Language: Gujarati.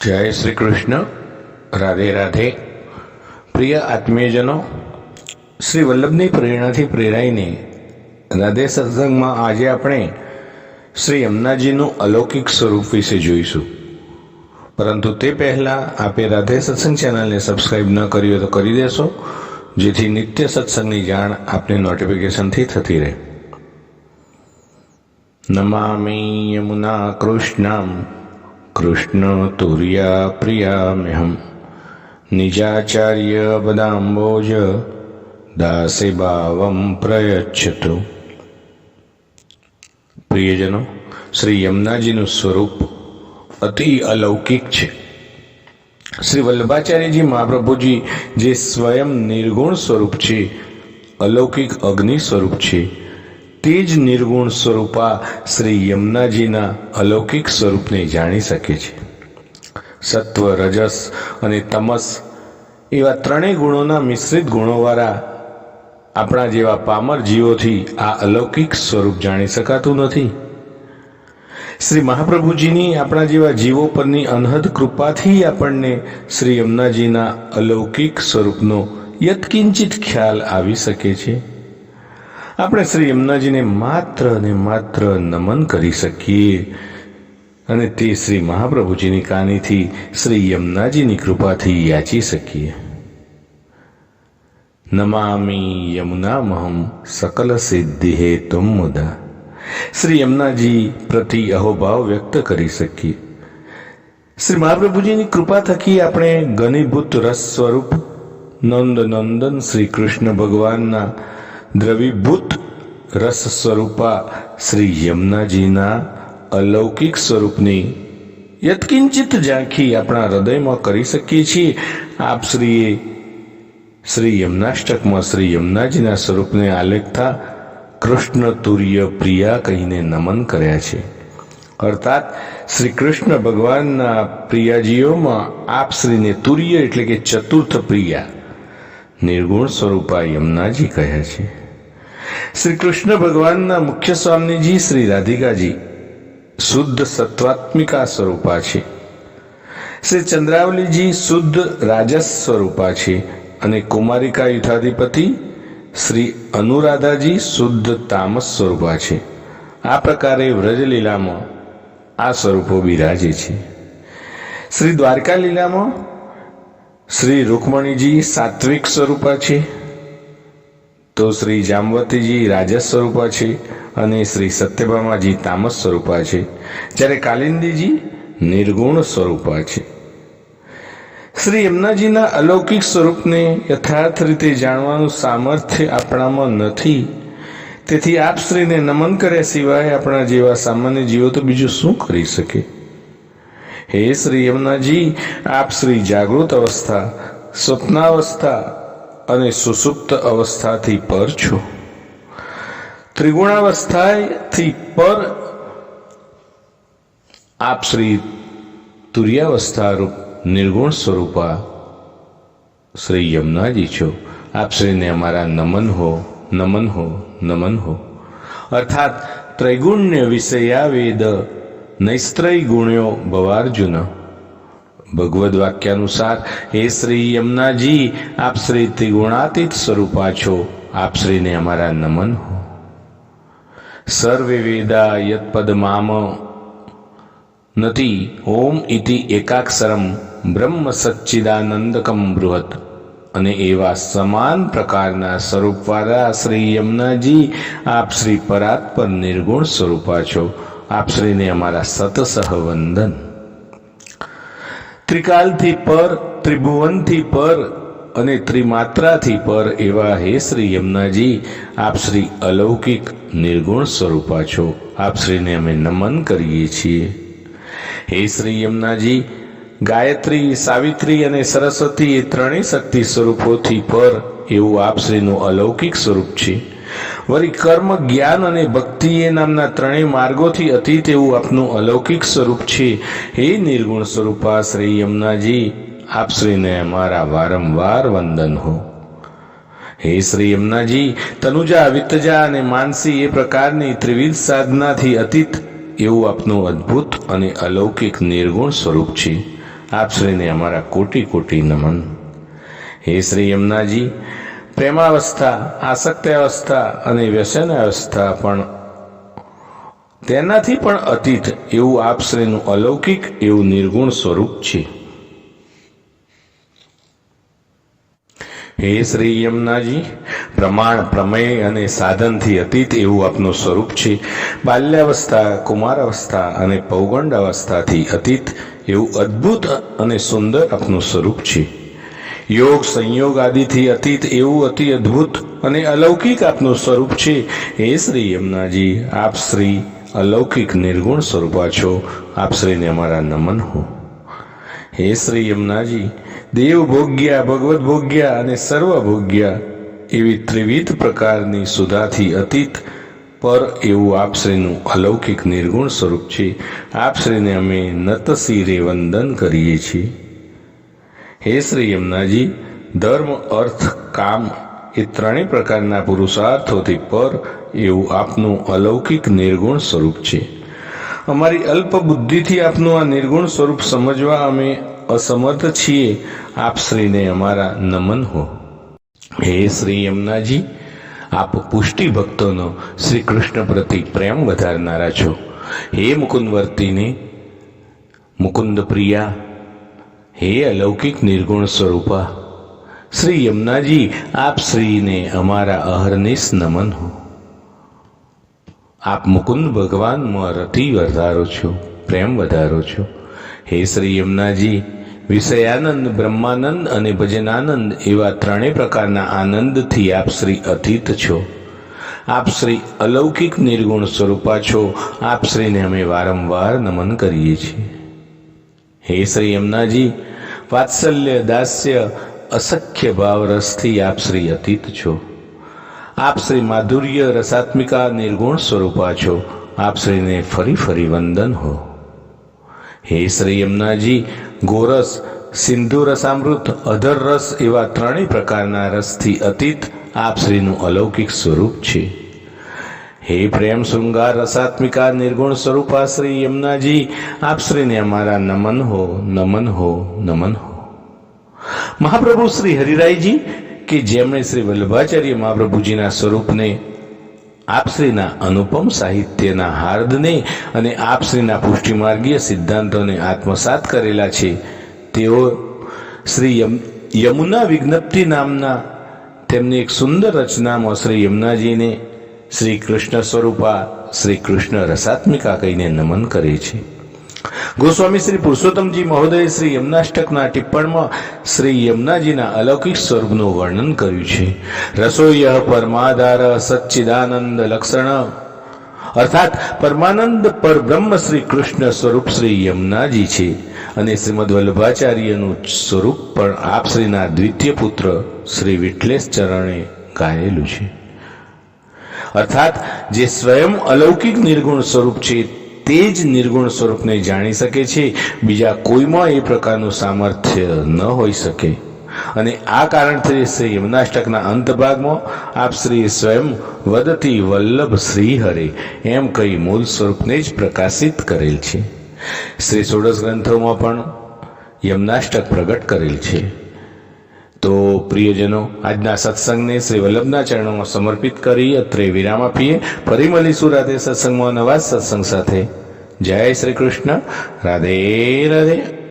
જય શ્રી કૃષ્ણ. રાધે રાધે. પ્રિય આત્મીયજનો, શ્રી વલ્લભની પ્રેરણાથી પ્રેરાઈને રાધે સત્સંગમાં આજે આપણે શ્રી યમુનાજીનું અલૌકિક સ્વરૂપ વિશે જોઈશું. પરંતુ તે પહેલાં આપે રાધે સત્સંગ ચેનલને સબસ્ક્રાઈબ ન કરી હોય તો કરી દેશો, જેથી નિત્ય સત્સંગની જાણ આપને નોટિફિકેશનથી થતી રહે. નમામિ યમુના કૃષ્ણમ કૃષ્ણ તુર્યા પ્રિયામ્યહમ નિજાચાર્ય પદાંબોજ દાસે ભાવમ પ્રયચ્છતુ. પ્રિયજનો, શ્રી યમુનાજીનું સ્વરૂપ અતિ અલૌકિક છે. શ્રી વલ્લભાચાર્યજી મહાપ્રભુજી જે સ્વયં નિર્ગુણ સ્વરૂપ છે, અલૌકિક અગ્નિ સ્વરૂપ છે, તે જ નિર્ગુણ સ્વરૂપા શ્રી યમુનાજીના અલૌકિક સ્વરૂપને જાણી શકે છે. સત્વ, રજસ અને તમસ એવા ત્રણેય ગુણોના મિશ્રિત ગુણોવાળા આપણા જેવા પામર જીવોથી આ અલૌકિક સ્વરૂપ જાણી શકાતું નથી. શ્રી મહાપ્રભુજીની આપણા જેવા જીવો પરની અનહદ કૃપાથી આપણને શ્રી યમુનાજીના અલૌકિક સ્વરૂપનો યત્કિંચિત ખ્યાલ આવી શકે છે. આપણે શ્રી યમુનાજીને માત્ર ને માત્ર નમન કરી શકીએ, અને તે શ્રી મહાપ્રભુજીની કાનીથી શ્રી યમુનાજીની કૃપાથી યાચી શકીએ. નમામિ યમુનામહમ સકલ સિદ્ધિ હેતુમ મુદા. શ્રી યમુનાજી પ્રતિ અહોભાવ વ્યક્ત કરી શકીએ. શ્રી મહાપ્રભુજીની કૃપા થકી આપણે ઘનીભૂત રસ સ્વરૂપ નંદ નંદન શ્રી કૃષ્ણ ભગવાનના દ્રવીભૂત રસ સ્વરૂપા શ્રી યમુનાજીના અલૌકિક સ્વરૂપની યત્કિંચિત ઝાંખી આપણા હૃદયમાં કરી શકીએ છીએ. આપ શ્રી યમુનાષ્ટકમાં શ્રી યમુનાજીના સ્વરૂપને આલેખતા કૃષ્ણ તુર્ય પ્રિયા કહીને નમન કર્યા છે. અર્થાત શ્રી કૃષ્ણ ભગવાનના પ્રિયાજીઓમાં આપ શ્રીને તુર્ય એટલે કે ચતુર્થ પ્રિયા નિર્ગુણ સ્વરૂપા યમુનાજી કહ્યા છે. શ્રી કૃષ્ણ ભગવાનના મુખ્ય સ્વામીજી શ્રી રાધિકાજી શુદ્ધ સત્વાત્મિકા સ્વરૂપા છે. શ્રી ચંદ્રાવલીજી શુદ્ધ રાજસ સ્વરૂપા છે, અને કુમારિકા યુથાધિપતિ શ્રી અનુરાધાજી શુદ્ધ તામસ સ્વરૂપા છે. આ પ્રકારે વ્રજલીલામાં આ સ્વરૂપો બિરાજે છે. શ્રી દ્વારકા લીલામાં શ્રી રૂકમણીજી સાત્વિક સ્વરૂપા છે, તો શ્રી જામવતીજી રાજસ સ્વરૂપા છે, અને શ્રી સત્યભામાજી તામસ સ્વરૂપા છે, જ્યારે કાલિંદીજી નિર્ગુણ સ્વરૂપા છે. શ્રી યમુનાજીના અલૌકિક સ્વરૂપને યથાર્થ રીતે જાણવાનું સામર્થ્ય આપણામાં નથી. તેથી આપ શ્રીને નમન કર્યા સિવાય આપણા જેવા સામાન્ય જીવો તો બીજું શું કરી શકે? હે શ્રી યમુનાજી, આપ શ્રી જાગૃત અવસ્થા, સ્વપ્નાવસ્થા અને સુષુપ્ત અવસ્થાથી પર છો. ત્રિગુણાવસ્થાથી પર આપ શ્રી તુર્યાવસ્થા રૂપ નિર્ગુણ સ્વરૂપા શ્રી યમુનાજી છો. આપ શ્રીને અમારા નમન હો, નમન હો, નમન હો. અર્થાત ત્રૈગુણ્ય વિષયા વેદ નૈસ્ત્રય ગુણ્યો ભવાર્જુન. ભગવદ વાક્યાનુસાર હે શ્રી યમુનાજી, આપ શ્રી ત્રિગુણાતીત સ્વરૂપા છો. આપ શ્રીને અમારા નમન હો. સર્વે વેદા યત્પદમામ નથી ઓમ ઇતિ એકાક્ષરમ બ્રહ્મ સચ્ચિદાનંદકમ બૃહત. અને એવા સમાન પ્રકારના સ્વરૂપવાળા શ્રી યમુનાજી, આપ શ્રી પરાત્પર નિર્ગુણ સ્વરૂપા છો. આપ શ્રીને અમારા સતસહ વંદન. ત્રિકાલથી પર, ત્રિભુવનથી પર અને ત્રિમાત્રાથી પર એવા હે શ્રી યમુનાજી, આપ શ્રી અલૌકિક નિર્ગુણ સ્વરૂપા છો. આપ શ્રીને અમે નમન કરીએ છીએ. હે શ્રી યમુનાજી, ગાયત્રી, સાવિત્રી અને સરસ્વતી એ ત્રણેય શક્તિ સ્વરૂપોથી પર એવું આપ શ્રીનું અલૌકિક સ્વરૂપ છે. વળી કર્મ, જ્ઞાન અને ભક્તિ એ નામના ત્રણેય માર્ગોથી અતીત એવું આપનું અલૌકિક સ્વરૂપ છે. હે નિર્ગુણ સ્વરૂપા શ્રી યમુનાજી, આપ શ્રીને અમારા વારંવાર વંદન હો. હે શ્રી યમુનાજી, તનુજા, વિત્તજા અને માનસી એ પ્રકારની ત્રિવિધ સાધનાથી અતીત એવું આપનું અદ્ભુત અને અલૌકિક નિર્ગુણ સ્વરૂપ છે. આપ શ્રીને અમારા કોટી કોટી નમન. હે શ્રી યમુનાજી, પ્રેમાવસ્થા, આસક્તાવસ્થા અને વ્યસનાવસ્થા પણ તેનાથી પણ અતીત એવું આપ શ્રીનું અલૌકિક એવું નિર્ગુણ સ્વરૂપ છે. હે શ્રી યમુનાજી, પ્રમાણ, પ્રમેય અને સાધનથી અતીત એવું આપનું સ્વરૂપ છે. બાલ્યાવસ્થા, કુમારાવસ્થા અને પૌગંડાવસ્થાથી અતીત એવું અદ્ભુત અને સુંદર આપનું સ્વરૂપ છે. યોગ સંયોગ આદિથી અતીત એવું અતિ અદ્ભુત અને અલૌકિક આપનું સ્વરૂપ છે. હે શ્રી યમુનાજી, આપ શ્રી અલૌકિક નિર્ગુણ સ્વરૂપા છો. આપ શ્રીને અમારા નમન હો. હે શ્રી યમુનાજી, દેવ ભોગ્યા, ભગવત ભોગ્યા અને સર્વભોગ્યા એવી ત્રિવિધ પ્રકારની સુધાથી અતીત પર એવું આપ શ્રીનું અલૌકિક નિર્ગુણ સ્વરૂપ છે. આપ શ્રીને અમે નતશિરે વંદન કરીએ છીએ. હે શ્રી યમુનાજી, ધર્મ, અર્થ, કામ એ ત્રણેય પ્રકારના પુરુષાર્થોથી પર એવું આપનું અલૌકિક નિર્ગુણ સ્વરૂપ છે. અમારી અલ્પ બુદ્ધિથી આપનું આ નિર્ગુણ સ્વરૂપ સમજવા અમે અસમર્થ છીએ. આપ શ્રીને અમારા નમન હો. હે શ્રી યમુનાજી, આપ પુષ્ટિ ભક્તોનો શ્રી કૃષ્ણ પ્રતિ પ્રેમ વધારનારા છો. હે મુકુંદવર્તીને, મુકુંદ પ્રિયા, હે અલૌકિક નિર્ગુણ સ્વરૂપા, શ્રી યમુનાજી, આપ શ્રીને અમારા અહર્નિશ નમન હો. આપ મુકુંદ ભગવાનમાં રતિ વધારો છો, પ્રેમ વધારો છો. હે શ્રી યમુનાજી, વિષયાનંદ, બ્રહ્માનંદ અને ભજનાનંદ એવા ત્રણેય પ્રકારના આનંદથી આપ શ્રી અતીત છો. આપ શ્રી અલૌકિક નિર્ગુણ સ્વરૂપા છો. આપ શ્રીને અમે વારંવાર નમન કરીએ છીએ. હે શ્રી યમુનાજી, વાત્સલ્ય, દાસ્ય, અસખ્ય ભાવ રસથી આપ શ્રી અતીત છો. આપ શ્રી માધુર્ય, રસાત્મિકા નિર્ગુણ સ્વરૂપા છો. આપ શ્રીને ફરી ફરી વંદન હો. હે શ્રી યમુનાજી, ગોરસ, સિંધુ રસામૃત, અધર રસ એવા ત્રણેય પ્રકારના રસથી અતીત આપ શ્રીનું અલૌકિક સ્વરૂપ છે. હે પ્રેમ, શૃંગાર, રસાત્મિકા નિર્ગુણ સ્વરૂપા શ્રી યમુનાજી, આપ શ્રીને અમારા નમન હો, નમન હો, નમન હો. મહાપ્રભુ શ્રી હરિરાયજી કે જેમણે શ્રી વલ્લભાચાર્ય મહાપ્રભુજીના સ્વરૂપને, આપશ્રીના અનુપમ સાહિત્યના હાર્દને અને આપશ્રીના પુષ્ટિમાર્ગીય સિદ્ધાંતોને આત્મસાત કરેલા છે, તેઓ શ્રી યમુના વિજ્ઞપ્તિ નામના તેમની એક સુંદર રચનામાં શ્રી યમુનાજીને શ્રી કૃષ્ણ સ્વરૂપા, શ્રી કૃષ્ણ રસાત્મિકા કહીને નમન કરે છે. ગોસ્વામી શ્રી પુરુષોત્તમજી મહોદય શ્રી યમુનાષ્ટકના ટિપ્પણમાં શ્રી યમુનાજીના અલૌકિક સ્વરૂપનું વર્ણન કર્યું છે. રસોય પરમાધાર સચ્ચિદાનંદ લક્ષણ, અર્થાત પરમાનંદ પરબ્રહ્મ શ્રી કૃષ્ણ સ્વરૂપ શ્રી યમુનાજી છે. અને શ્રીમદ વલ્લભાચાર્યનું સ્વરૂપ પણ આપ શ્રીના દ્વિતીય પુત્ર શ્રી વિઠ્ઠલેશ ચરણે ગાયેલું છે. અર્થાત જે સ્વયં અલૌકિક નિર્ગુણ સ્વરૂપ છે તે જ નિર્ગુણ સ્વરૂપને જાણી શકે છે. બીજા કોઈમાં એ પ્રકારનું સામર્થ્ય ન હોઈ શકે. અને આ કારણથી શ્રી યમુનાષ્ટકના અંત ભાગમાં આપ શ્રી સ્વયં વદતી વલ્લભ શ્રી હરે એમ કહી મૂળ સ્વરૂપને જ પ્રકાશિત કરેલ છે. શ્રી ષોડશ ગ્રંથોમાં પણ યમુનાષ્ટક પ્રગટ કરેલ છે. તો પ્રિયજનો, આજના સત્સંગને શ્રી વલ્લભના ચરણોમાં સમર્પિત કરી અત્રે વિરામ આપીએ. ફરી મળીશું રાધે સત્સંગમાં નવા સત્સંગ સાથે. જય શ્રી કૃષ્ણ. રાધે રાધે.